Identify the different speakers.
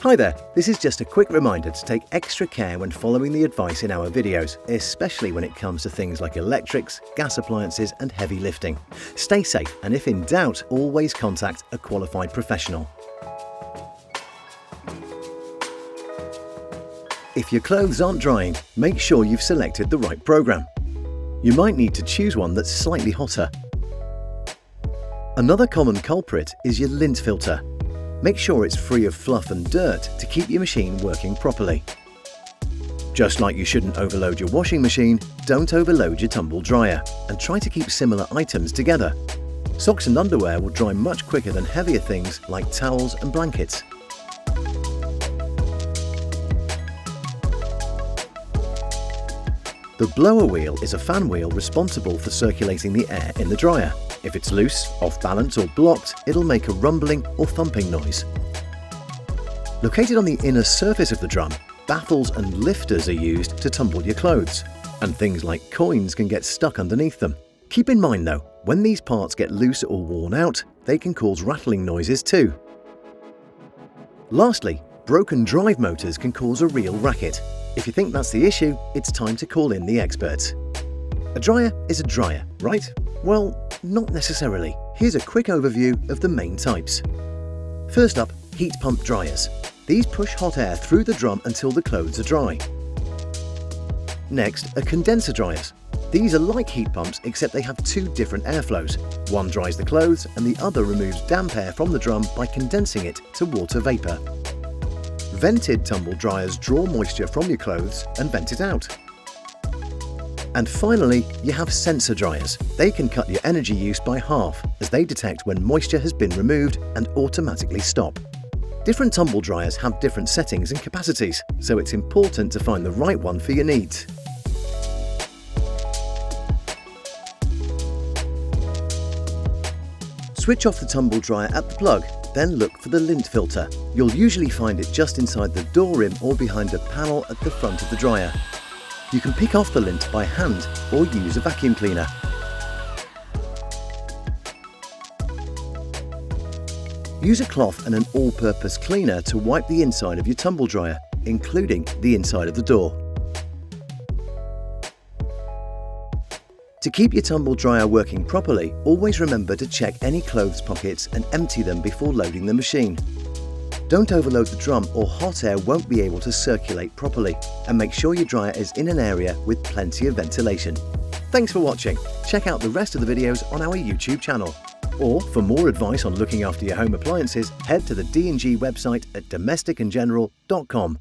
Speaker 1: Hi there, this is just a quick reminder to take extra care when following the advice in our videos, especially when it comes to things like electrics, gas appliances and heavy lifting. Stay safe and if in doubt, always contact a qualified professional. If your clothes aren't drying, make sure you've selected the right program. You might need to choose one that's slightly hotter. Another common culprit is your lint filter. Make sure it's free of fluff and dirt to keep your machine working properly. Just like you shouldn't overload your washing machine, don't overload your tumble dryer and try to keep similar items together. Socks and underwear will dry much quicker than heavier things like towels and blankets. The blower wheel is a fan wheel responsible for circulating the air in the dryer. If it's loose, off balance or blocked, it'll make a rumbling or thumping noise. Located on the inner surface of the drum, baffles and lifters are used to tumble your clothes, and things like coins can get stuck underneath them. Keep in mind though, when these parts get loose or worn out, they can cause rattling noises too. Lastly, broken drive motors can cause a real racket. If you think that's the issue, it's time to call in the experts. A dryer is a dryer, right? Well, not necessarily. Here's a quick overview of the main types. First up, heat pump dryers. These push hot air through the drum until the clothes are dry. Next are condenser dryers. These are like heat pumps except they have two different airflows. One dries the clothes and the other removes damp air from the drum by condensing it to water vapor. Vented tumble dryers draw moisture from your clothes and vent it out. And finally, you have sensor dryers. They can cut your energy use by half as they detect when moisture has been removed and automatically stop. Different tumble dryers have different settings and capacities, so it's important to find the right one for your needs. Switch off the tumble dryer at the plug, then look for the lint filter. You'll usually find it just inside the door rim or behind a panel at the front of the dryer. You can pick off the lint by hand or use a vacuum cleaner. Use a cloth and an all-purpose cleaner to wipe the inside of your tumble dryer, including the inside of the door. To keep your tumble dryer working properly, always remember to check any clothes pockets and empty them before loading the machine. Don't overload the drum or hot air won't be able to circulate properly, and make sure your dryer is in an area with plenty of ventilation. Thanks for watching. Check out the rest of the videos on our YouTube channel. Or for more advice on looking after your home appliances, head to the D&G website at domesticandgeneral.com.